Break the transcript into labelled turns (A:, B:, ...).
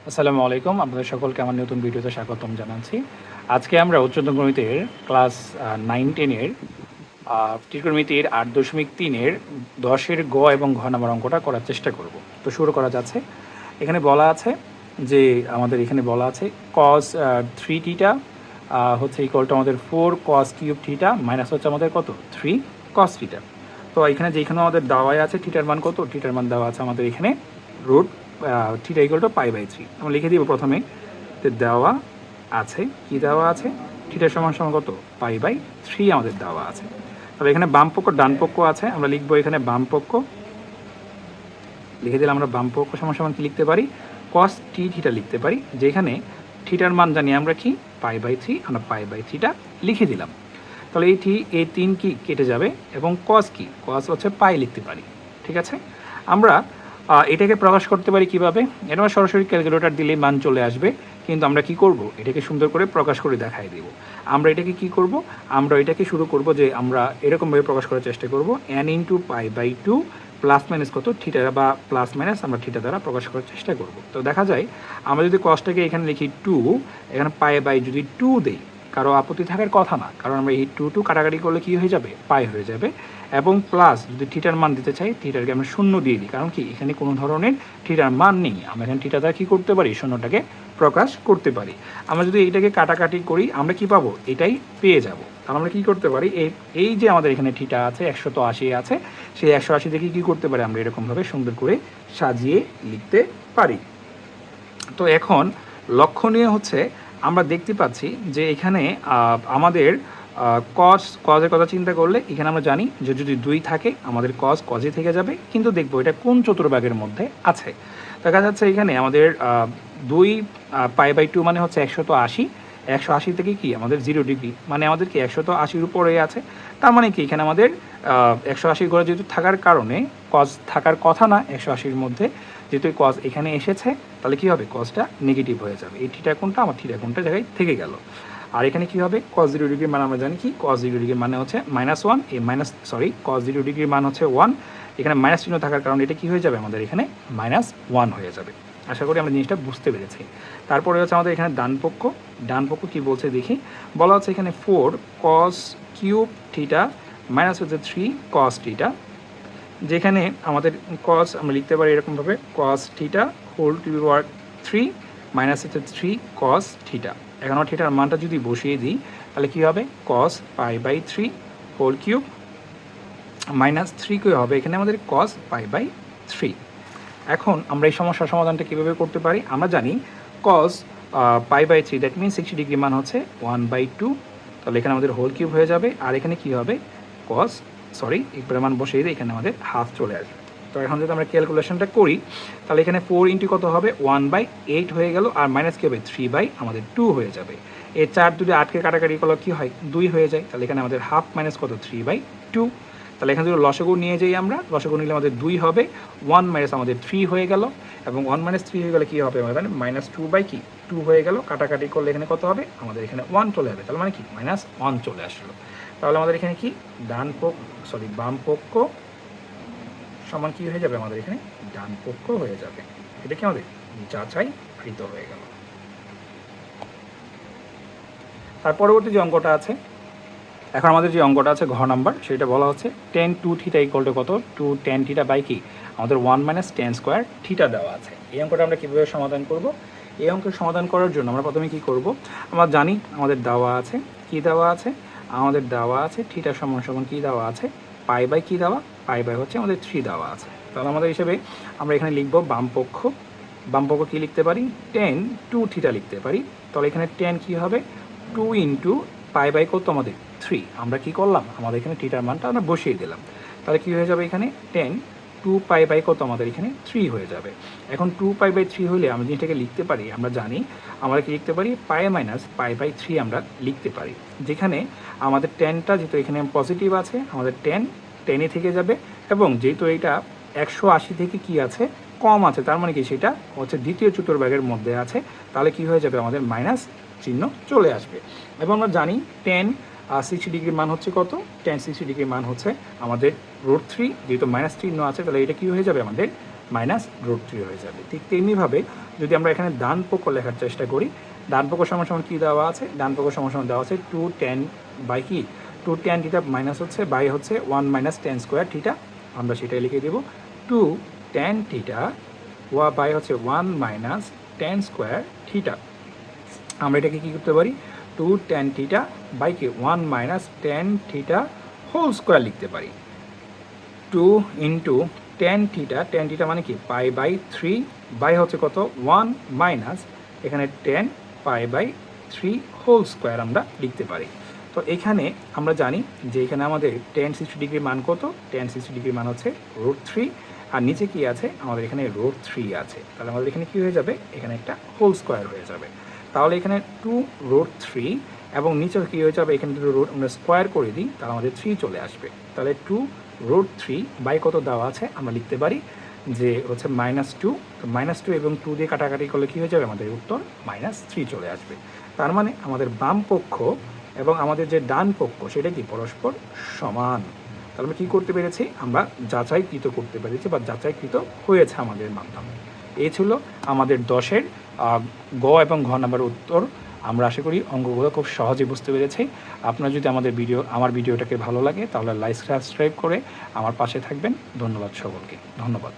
A: আসসালামু আলাইকুম, আপনাদের সকলকে আমার নতুন ভিডিওতে স্বাগতম জানাচ্ছি। আজকে আমরা উচ্চতর গণিতের ক্লাস 9-10-এর ত্রিকোণমিতির 8.3-এর 10-এর গ এবং ঘ নাম্বার অঙ্কটা করার চেষ্টা করব। তো শুরু করা যাচ্ছে। এখানে বলা আছে যে আমাদের এখানে বলা আছে কস 3 থিটা হচ্ছে ইকুয়াল টু আমাদের 4 কস কিউব থিটা মাইনাস হচ্ছে আমাদের কত 3 কস থিটা। তো এখানে যেখানে আমাদের দেওয়াই আছে থিটার মান কত, থিটার মান দেওয়া আছে আমাদের এখানে রুট থিটা ইকুয়াল টু π/3। আমরা লিখে দিব প্রথমে যে দেওয়া আছে, কি দেওয়া আছে, থিটার সমান সমান কত π/3 আমাদের দেওয়া আছে। তবে এখানে বাম পক্ষ ডান পক্ষ আছে, আমরা লিখবো এখানে বাম পক্ষ, লিখে দিলে আমরা বাম পক্ষ সমান সমান কি লিখতে পারি, কস টি থিটা লিখতে পারি, যেখানে থিটার মান জানি আমরা কি π/3, আমরা π/3টা লিখে দিলাম। তাহলে এই 3 কি কেটে যাবে এবং কস কি, কস হচ্ছে পাই লিখতে পারি। ঠিক আছে, আমরা এটাকে প্রকাশ করতে পারি কিভাবে, এটা আমরা সরাসরি ক্যালকুলেটর দিলে মান চলে আসবে, কিন্তু আমরা কি করব, এটাকে সুন্দর করে প্রকাশ করে দেখাই দেব। আমরা এটাকে কি করব, আমরা এটাকে শুরু করব যে আমরা এরকমভাবে প্রকাশ করার চেষ্টা করব n ইন্টু π/2 প্লাস মাইনাস কত থিটা বা প্লাস মাইনাস আমরা থিটা দ্বারা প্রকাশ করার চেষ্টা করব। তো দেখা যায় আমরা যদি কসটাকে এখানে লিখি 2, এখানে π/, যদি 2 দেই কারো আপত্তি থাকার কথা না, কারণ আমরা এই 2 কাটাকাটি করলে কি হয়ে যাবে, পাই হয়ে যাবে। এবং প্লাস যদি থিটার মান দিতে চাই, থিটারকে আমরা শূন্য দিয়ে দিই, কারণ কি এখানে কোনো ধরনের থিটার মান নেই, আমরা এখানে থিটা দ্বারা কী করতে পারি, শূন্যটাকে প্রকাশ করতে পারি। আমরা যদি এইটাকে কাটাকাটি করি আমরা কি পাবো, এটাই পেয়ে যাব। তাহলে আমরা কী করতে পারি, এই যে আমাদের এখানে থিটা আছে 180 আছে, সেই 180 থেকে কী করতে পারি, আমরা এরকমভাবে সুন্দর করে সাজিয়ে লিখতে পারি। তো এখন লক্ষণীয় হচ্ছে আমরা দেখতে পাচ্ছি যে এখানে আমাদের কজের কথা চিন্তা করলে এখানে আমরা জানি যে যদি 2 থাকে আমাদের কজই থেকে যাবে, কিন্তু দেখবো এটা কোন চতুর্ভাগের মধ্যে আছে। দেখা যাচ্ছে এখানে আমাদের 2 π/2 মানে হচ্ছে 180, 180 থেকে কি আমাদের 0 ডিগ্রি, মানে আমাদের কি 180-র উপরে আছে। তার মানে কি এখানে আমাদের 180 ঘরে যেহেতু থাকার কারণে কজ থাকার কথা না 180-র মধ্যে, যেহেতু কজ এখানে এসেছে তাহলে কি হবে, কজটা নেগেটিভ হয়ে যাবে। এই থিটা কোণটা আমার থিটা কোণটা জায়গায় থেকে গেল। আর এখানে কি হবে, cos 0 ডিগ্রির মান আমরা জানি কি, cos 0 ডিগ্রির মানে হচ্ছে -1, এই cos 0 ডিগ্রির মান হচ্ছে 1, এখানে মাইনাস চিহ্ন থাকার কারণে এটা কি হয়ে যাবে, আমাদের এখানে -1 হয়ে যাবে। আশা করি আমরা জিনিসটা বুঝতে পেরেছি। তারপরে হচ্ছে আমাদের এখানে ডান পক্ষ কি বলছে দেখি, বলা হচ্ছে এখানে 4 cos কিউব থিটা মাইনাস হচ্ছে 3 cos থিটা, যেখানে আমাদের cos আমরা লিখতে পারি এরকমভাবে cos theta whole to the power 3 minus হচ্ছে 3 cos থিটা। এখন আমরা থিটার মানটা যদি বসিয়ে দিই তাহলে কী হবে, cos π/3 হোল কিউব মাইনাস 3 কী হবে, এখানে আমাদের cos π/3। এখন আমরা এই সমস্যার সমাধানটা কীভাবে করতে পারি, আমরা জানি cos π/3 দ্যাট মিনস 60 ডিগ্রি মান হচ্ছে 1/2, তাহলে এখানে আমাদের হোল কিউব হয়ে যাবে। আর এখানে কী হবে, এই পরিমাণ বসিয়ে দিই, এখানে আমাদের হাফ চলে আসবে। তো এখন যদি আমরা ক্যালকুলেশনটা করি তাহলে এখানে 4 ইন্টু কত হবে, 1/8 হয়ে গেল, আর মাইনাস কী হবে, 3 আমাদের 2 হয়ে যাবে। এই 4 দুটো 8কে কাটাকাটি করলে কী হয়, 2 হয়ে যায়, তাহলে এখানে আমাদের হাফ মাইনাস কত 3/2। তাহলে এখানে যদি লসাগু নিয়ে যাই, আমরা লসাগু নিলে আমাদের 2 হবে, 1 মাইনাস আমাদের 3 হয়ে গেল, এবং 1 মাইনাস 3 হয়ে গেলে কী হবে, আমাদের -2/2 হয়ে গেল, কাটাকাটি করলে এখানে কত হবে, আমাদের এখানে 1 চলে যাবে, তাহলে মানে কি -1 চলে আসলো। তাহলে আমাদের এখানে কি বাম পক্ষ সমান কি হয়ে যাবে, আমাদের এখানে ডান পক্ষ হয়ে যাবে। এটা কি আমাদের যাচাইকৃত হয়ে গেল। তার পরবর্তী যে অঙ্কটা আছে, এখন আমাদের যে অঙ্কটা আছে ঘ নাম্বার, সেটা বলা হচ্ছে tan 2 থিটা ইকুয়াল টু কত, 2 tan থিটা বাই কি, আমাদের 1 মাইনাস tan স্কোয়ার থিটা দেওয়া আছে। এই অঙ্কটা আমরা কীভাবে সমাধান করব, এই অঙ্কের সমাধান করার জন্য আমরা প্রথমে কি করব, আমরা জানি আমাদের দেওয়া আছে, কি দেওয়া আছে, আমাদের দেওয়া আছে থিটা সমান সমান কী দেওয়া আছে, π/, কী দেওয়া, π/, হচ্ছে আমাদের 3 দেওয়া আছে। তাহলে আমাদের হিসেবে আমরা এখানে লিখব বাম পক্ষ কী লিখতে পারি, tan 2 থিটা লিখতে পারি। তাহলে এখানে tan কী হবে, 2 ইন্টু π/, কত আমাদের 3, আমরা কি করলাম, আমাদের এখানে থিটার মানটা আমরা বসিয়ে দিলাম। তাহলে কী হয়ে যাবে, এখানে tan 2π/, কত আমাদের এখানে 3 হয়ে যাবে। এখন 2π/3 হলে আমরা জিনিসটাকে লিখতে পারি, আমরা জানি আমরা কি লিখতে পারি, π মাইনাস π/3 আমরা লিখতে পারি, যেখানে আমাদের ট্যানটা যেহেতু এখানে পজিটিভ আছে, আমাদের টেনে থেকে যাবে, এবং যেহেতু এইটা 180 থেকে কি আছে, কম আছে, তার মানে কি সেটা হচ্ছে দ্বিতীয় চতুর্ভাগের মধ্যে আছে, তাহলে কি হয়ে যাবে, আমাদের মাইনাস চিহ্ন চলে আসবে। এবং আমরা জানি tan 60 ডিগ্রির মান হচ্ছে কত, tan 60 ডিগ্রির মান হচ্ছে আমাদের √3, যেহেতু -3 আছে, তাহলে এটা কি হয়ে যাবে, আমাদের মাইনাস √3 হয়ে যাবে। ঠিক তেমনিভাবে যদি আমরা এখানে ডান পক্ষ লেখার চেষ্টা করি, ডান পক্ষ সমান সমান কী দেওয়া আছে, ডান পক্ষ সমান সমান দেওয়া আছে 2tan বাই কি 2tan থিটা মাইনাস হচ্ছে বাই হচ্ছে 1 মাইনাস tan স্কোয়ার থিটা, আমরা সেটাই লিখে দেব 2tan থিটা বাই হচ্ছে 1 মাইনাস tan স্কোয়ার থিটা। আমরা এটাকে কী করতে পারি, 2tan থিটা বাই কি 1 minus tan theta whole square লিখতে পারি। 2 ইন্টু tan থিটা মানে কি পাই বাই 3 বাই হচ্ছে কত 1 মাইনাস এখানে tan pi by 3 whole square আমরা লিখতে পারি। তো এখানে আমরা জানি যে এখানে আমাদের tan 60 ডিগ্রি মান কত, tan 60 ডিগ্রি মান হচ্ছে √3, আর নিচে কি আছে আমাদের এখানে √3 আছে, তাহলে আমাদের এখানে কি হয়ে যাবে, এখানে একটা হোল স্কোয়ার হয়ে যাবে। তাহলে এখানে 2√3 এবং নিচে কী হয়ে যাবে, এখানে দুটো রুট আমরা স্কোয়ার করে দিই, তাহলে আমাদের 3 চলে আসবে। তাহলে 2√3 বাই কত দেওয়া আছে আমরা লিখতে পারি যে হচ্ছে -2, তো -2 এবং 2 দিয়ে কাটাকাটি করলে কী হয়ে যাবে, আমাদের উত্তর -3 চলে আসবে। তার মানে আমাদের বাম পক্ষ এবং আমাদের যে ডান পক্ষ সেটা কি পরস্পর সমান। তাহলে আমরা কী করতে পেরেছি, আমরা যাচাইকৃত করতে পেরেছি বা যাচাইকৃত হয়েছে আমাদের মাধ্যমে। এই ছিল আমাদের 10-এর গ এবং ঘ নাম্বার উত্তর। আমরা আশা করি অঙ্কগুলো খুব সহজে বুঝতে পেরেছি। আপনার যদি আমার ভিডিওটাকে ভালো লাগে তাহলে লাইক সাবস্ক্রাইব করে আমার পাশে থাকবেন। ধন্যবাদ সকলকে, ধন্যবাদ।